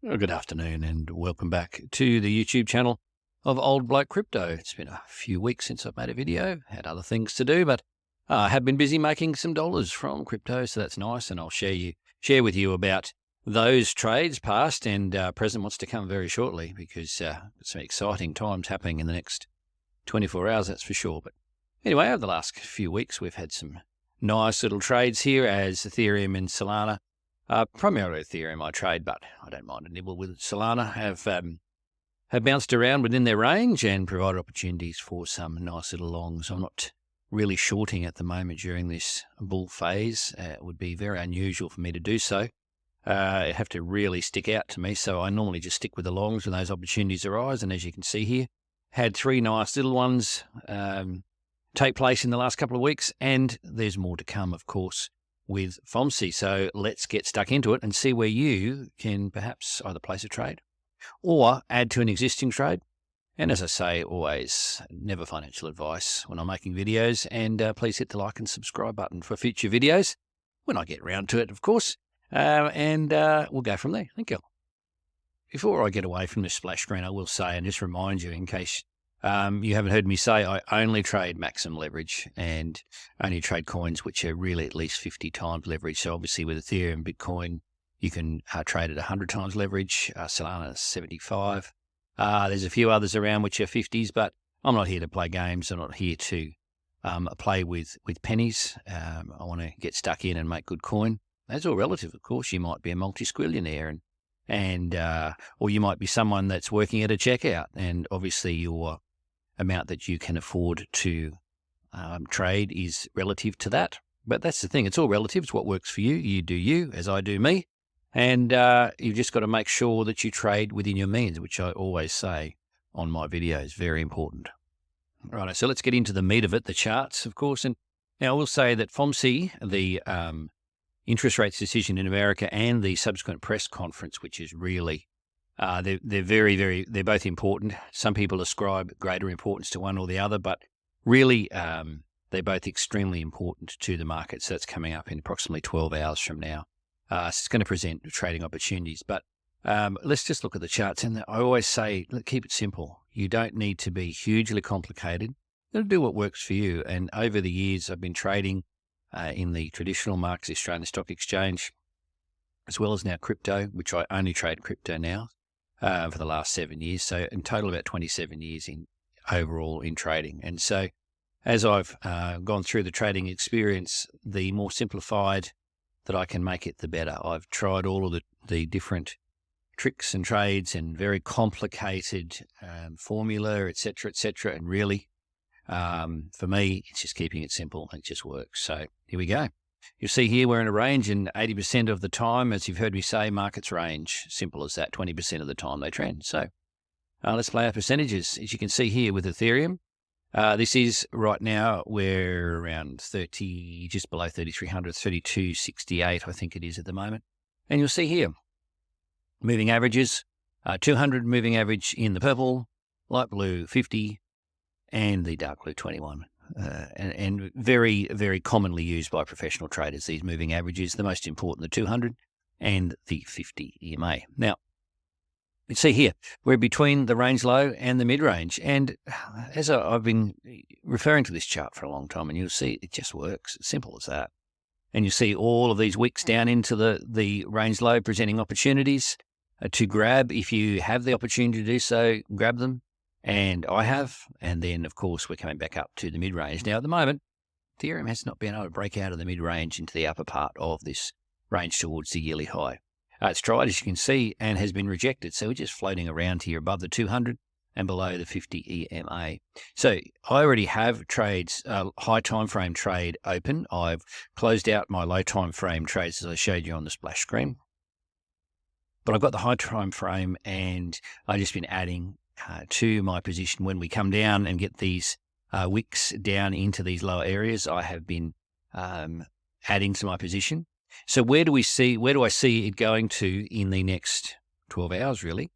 Well, good afternoon and welcome back to the YouTube channel of Old Bloke Crypto. It's been a few weeks since I've made a video, had other things to do, but I have been busy making some dollars from crypto, so that's nice, and I'll share with you about those trades past and present, what's to come very shortly, because some exciting times happening in the next 24 hours, that's for sure. But anyway, over the last few weeks, we've had some nice little trades here as Ethereum and Solana. Primarily Ethereum I trade, but I don't mind a nibble with Solana. Have bounced around within their range and provided opportunities for some nice little longs. I'm not really shorting at the moment during this bull phase. It would be very unusual for me to do so. It'd have to really stick out to me, so I normally just stick with the longs when those opportunities arise. And as you can see here, had three nice little ones take place in the last couple of weeks, and there's more to come, of course, with FOMC. So let's get stuck into it and see where you can perhaps either place a trade or add to an existing trade. And as I say, always never financial advice when I'm making videos, and please hit the like and subscribe button for future videos when I get around to it, of course, and we'll go from there. Thank you. Before I get away from this splash screen, I will say, and just remind you in case you haven't heard me say, I only trade maximum leverage and only trade coins which are really at least 50 times leverage. So obviously with Ethereum, Bitcoin, you can trade at 100 times leverage. Solana is 75. There's a few others around which are 50s, but I'm not here to play games. I'm not here to play with pennies. I want to get stuck in and make good coin. That's all relative, of course. You might be a multi-squillionaire and or you might be someone that's working at a checkout, and obviously your amount that you can afford to trade is relative to that. But that's the thing, it's all relative. It's what works for you. You do you, as I do me. And you've just got to make sure that you trade within your means, which I always say on my videos, very important. Right, so let's get into the meat of it, the charts, of course. And now I will say that FOMC, the interest rates decision in America, and the subsequent press conference, which is really they're both important. Some people ascribe greater importance to one or the other, but really they're both extremely important to the market. So that's coming up in approximately 12 hours from now. So it's going to present trading opportunities. But let's just look at the charts. And I always say, keep it simple. You don't need to be hugely complicated. You'll do what works for you. And over the years, I've been trading in the traditional markets, the Australian Stock Exchange, as well as now crypto, which I only trade crypto now. For the last 7 years. So in total, about 27 years in overall in trading. And so as I've gone through the trading experience, the more simplified that I can make it, the better. I've tried all of the different tricks and trades and very complicated formula, et cetera, and really, for me, it's just keeping it simple. It just works. So here we go. You'll see here we're in a range, and 80% of the time, as you've heard me say, markets range. Simple as that. 20% of the time they trend. So let's play our percentages. As you can see here with Ethereum, this is right now, we're around 30, just below 3,300, 32.68, I think it is at the moment. And you'll see here, moving averages, 200 moving average in the purple, light blue 50, and the dark blue 21. And very, very commonly used by professional traders, these moving averages, the most important, the 200 and the 50 EMA. Now, you see here, we're between the range low and the mid-range. And as I've been referring to this chart for a long time, and you'll see it just works. It's simple as that. And you see all of these wicks down into the range low presenting opportunities to grab. If you have the opportunity to do so, grab them. And I have, and then, of course, we're coming back up to the mid-range. Now, at the moment, Ethereum has not been able to break out of the mid-range into the upper part of this range towards the yearly high. It's tried, as you can see, and has been rejected. So we're just floating around here above the 200 and below the 50 EMA. So I already have trades, high time frame trade open. I've closed out my low time frame trades, as I showed you on the splash screen. But I've got the high time frame, and I've just been adding to my position. When we come down and get these wicks down into these lower areas, I have been adding to my position. So where do I see it going to in the next 12 hours, really,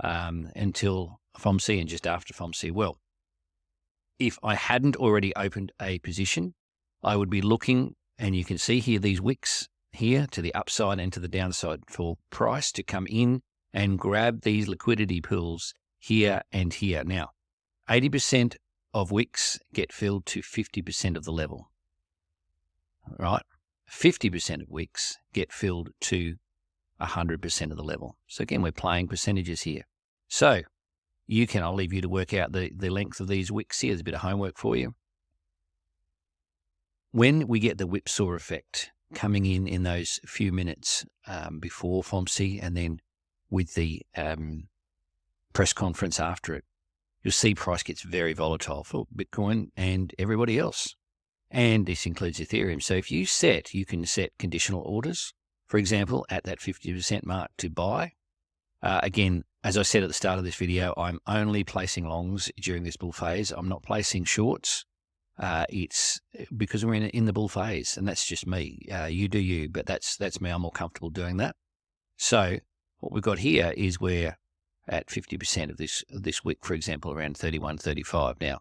until FOMC and just after FOMC? Well, if I hadn't already opened a position, I would be looking, and you can see here these wicks here to the upside and to the downside for price to come in and grab these liquidity pools here and here. Now, 80% of wicks get filled to 50% of the level, right? 50% of wicks get filled to 100% of the level. So again, we're playing percentages here. So I'll leave you to work out the length of these wicks here. There's a bit of homework for you. When we get the whipsaw effect coming in those few minutes before FOMC and then with the press conference after it, you'll see price gets very volatile for Bitcoin and everybody else. And this includes Ethereum. So if you can set conditional orders, for example, at that 50% mark to buy. Again, as I said at the start of this video, I'm only placing longs during this bull phase. I'm not placing shorts. It's because we're in the bull phase, and that's just me. You do you, but that's me. I'm more comfortable doing that. So what we've got here is we're at 50% of this wick, for example, around 31.35. Now,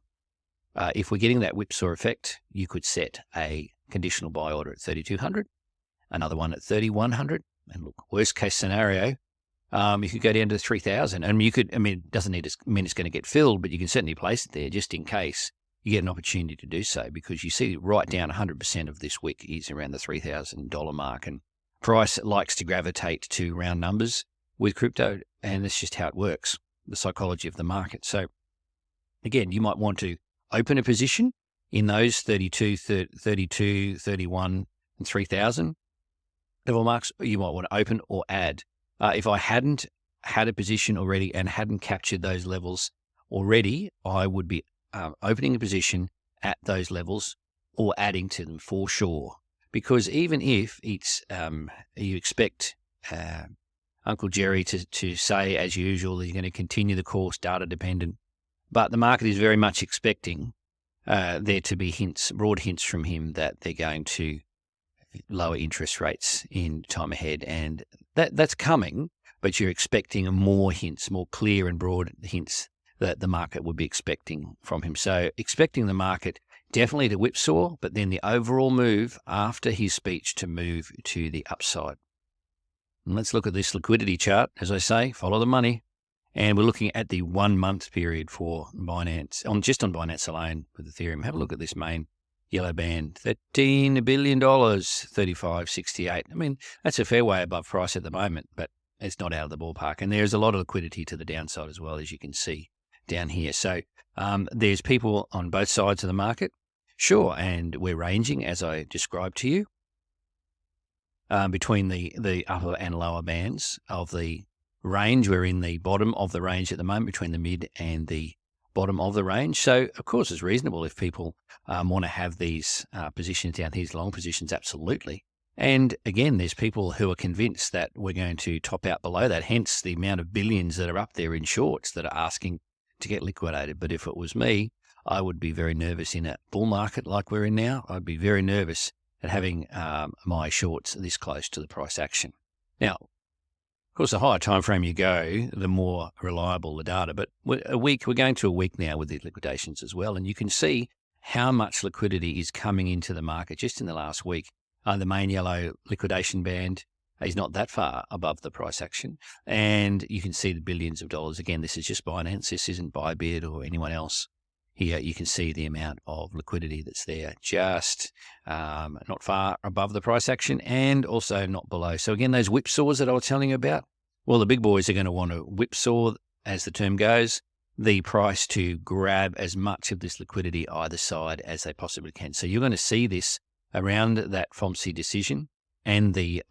if we're getting that whipsaw effect, you could set a conditional buy order at 3,200, another one at 3,100, and look, worst case scenario, you could go down to 3,000, and it doesn't mean it's going to get filled, but you can certainly place it there just in case you get an opportunity to do so, because you see right down 100% of this wick is around the $3,000 mark, and price likes to gravitate to round numbers with crypto, and that's just how it works, the psychology of the market. So again, you might want to open a position in those 32, 31, and 3,000 level marks. You might want to open or add. If I hadn't had a position already and hadn't captured those levels already, I would be opening a position at those levels or adding to them for sure. Because even if it's you expect Uncle Jerry to say, as usual, that you're going to continue the course, data dependent, but the market is very much expecting there to be broad hints from him that they're going to lower interest rates in time ahead, and that's coming, but you're expecting more hints, more clear and broad hints that the market would be expecting from him. So expecting the market definitely to whipsaw, but then the overall move after his speech to move to the upside. And let's look at this liquidity chart. As I say, follow the money. And we're looking at the 1 month period for Binance, just on Binance alone with Ethereum. Have a look at this main yellow band, $13 billion, 35.68. That's a fair way above price at the moment, but it's not out of the ballpark. And there's a lot of liquidity to the downside as well, as you can see down here. So there's people on both sides of the market. Sure, and we're ranging, as I described to you, between the upper and lower bands of the range. We're in the bottom of the range at the moment, between the mid and the bottom of the range. So, of course, it's reasonable if people want to have these positions down, these long positions, absolutely. And again, there's people who are convinced that we're going to top out below that, hence the amount of billions that are up there in shorts that are asking to get liquidated. But if it was me, I would be very nervous in a bull market like we're in now. I'd be very nervous at having my shorts this close to the price action. Now, of course, the higher time frame you go, the more reliable the data. But we're going to a week now with these liquidations as well, and you can see how much liquidity is coming into the market just in the last week. The main yellow liquidation band is not that far above the price action, and you can see the billions of dollars. Again, this is just Binance. This isn't Bybit or anyone else. Here you can see the amount of liquidity that's there, just not far above the price action and also not below. So again, those whipsaws that I was telling you about, well, the big boys are going to want to whipsaw, as the term goes, the price to grab as much of this liquidity either side as they possibly can. So you're going to see this around that FOMC decision and the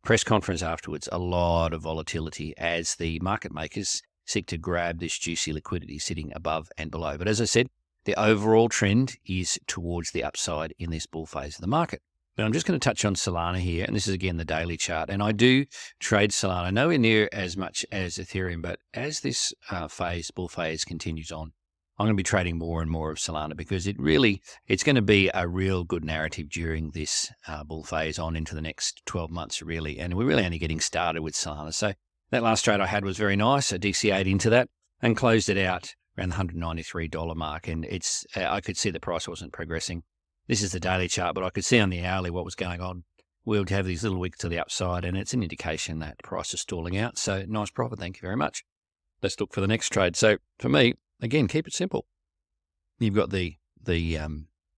press conference afterwards, a lot of volatility as the market makers seek to grab this juicy liquidity sitting above and below. But as I said, the overall trend is towards the upside in this bull phase of the market. But I'm just going to touch on Solana here, and this is again the daily chart. And I do trade Solana nowhere near as much as Ethereum, but as this bull phase continues on, I'm going to be trading more and more of Solana because it's going to be a real good narrative during this bull phase on into the next 12 months, really. And we're really only getting started with Solana. So that last trade I had was very nice. I DCA'd into that and closed it out around the $193 mark. And I could see the price wasn't progressing. This is the daily chart, but I could see on the hourly what was going on. we'll have these little wicks to the upside, and it's an indication that the price is stalling out. So nice profit. Thank you very much. Let's look for the next trade. So for me, again, keep it simple. You've got the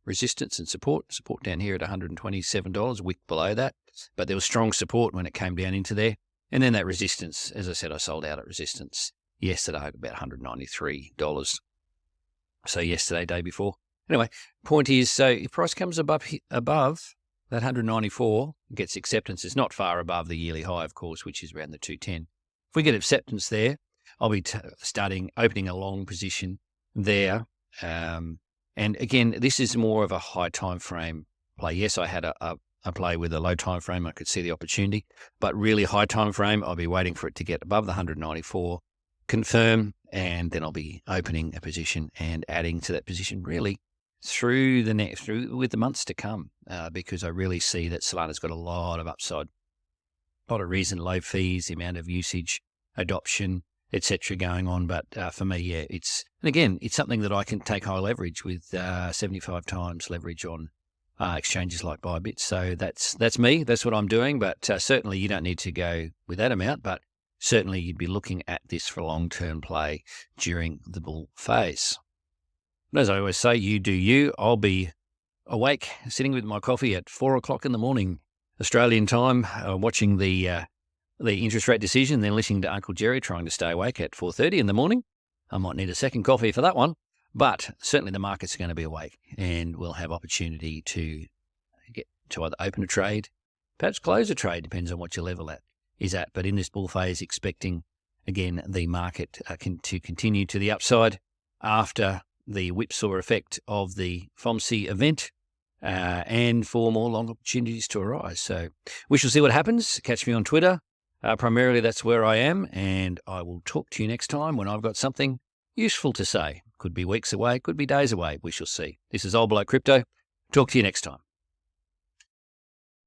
resistance and support down here at $127, a wick below that, but there was strong support when it came down into there. And then that resistance, as I said, I sold out at resistance yesterday at about $193. So yesterday, day before. Anyway, point is, so if price comes above that 194, gets acceptance, it's not far above the yearly high, of course, which is around the 210. If we get acceptance there, I'll be opening a long position there. And again, this is more of a high time frame play. Yes, I had a play with a low time frame. I could see the opportunity, but really high time frame, I'll be waiting for it to get above the 194, confirm, and then I'll be opening a position and adding to that position really through with the months to come, because I really see that Solana's got a lot of upside, a lot of reason, low fees, the amount of usage, adoption, etc. going on. But for me, yeah, it's something that I can take high leverage with 75 times leverage on exchanges like Bybit. So that's me. That's what I'm doing. But certainly you don't need to go with that amount. But certainly you'd be looking at this for long-term play during the bull phase. And as I always say, you do you. I'll be awake, sitting with my coffee at 4 o'clock in the morning, Australian time, watching the interest rate decision, then listening to Uncle Jerry trying to stay awake at 4:30 in the morning. I might need a second coffee for that one, but certainly the market's going to be awake, and we'll have opportunity to get to either open a trade, perhaps close a trade, depends on what your level is at. But in this bull phase, expecting again the market to continue to the upside after the whipsaw effect of the FOMC event, and for more long opportunities to arise. So we shall see what happens. Catch me on Twitter. Primarily, that's where I am, and I will talk to you next time when I've got something useful to say. Could be weeks away, could be days away. We shall see. This is Old Bloke Crypto. Talk to you next time.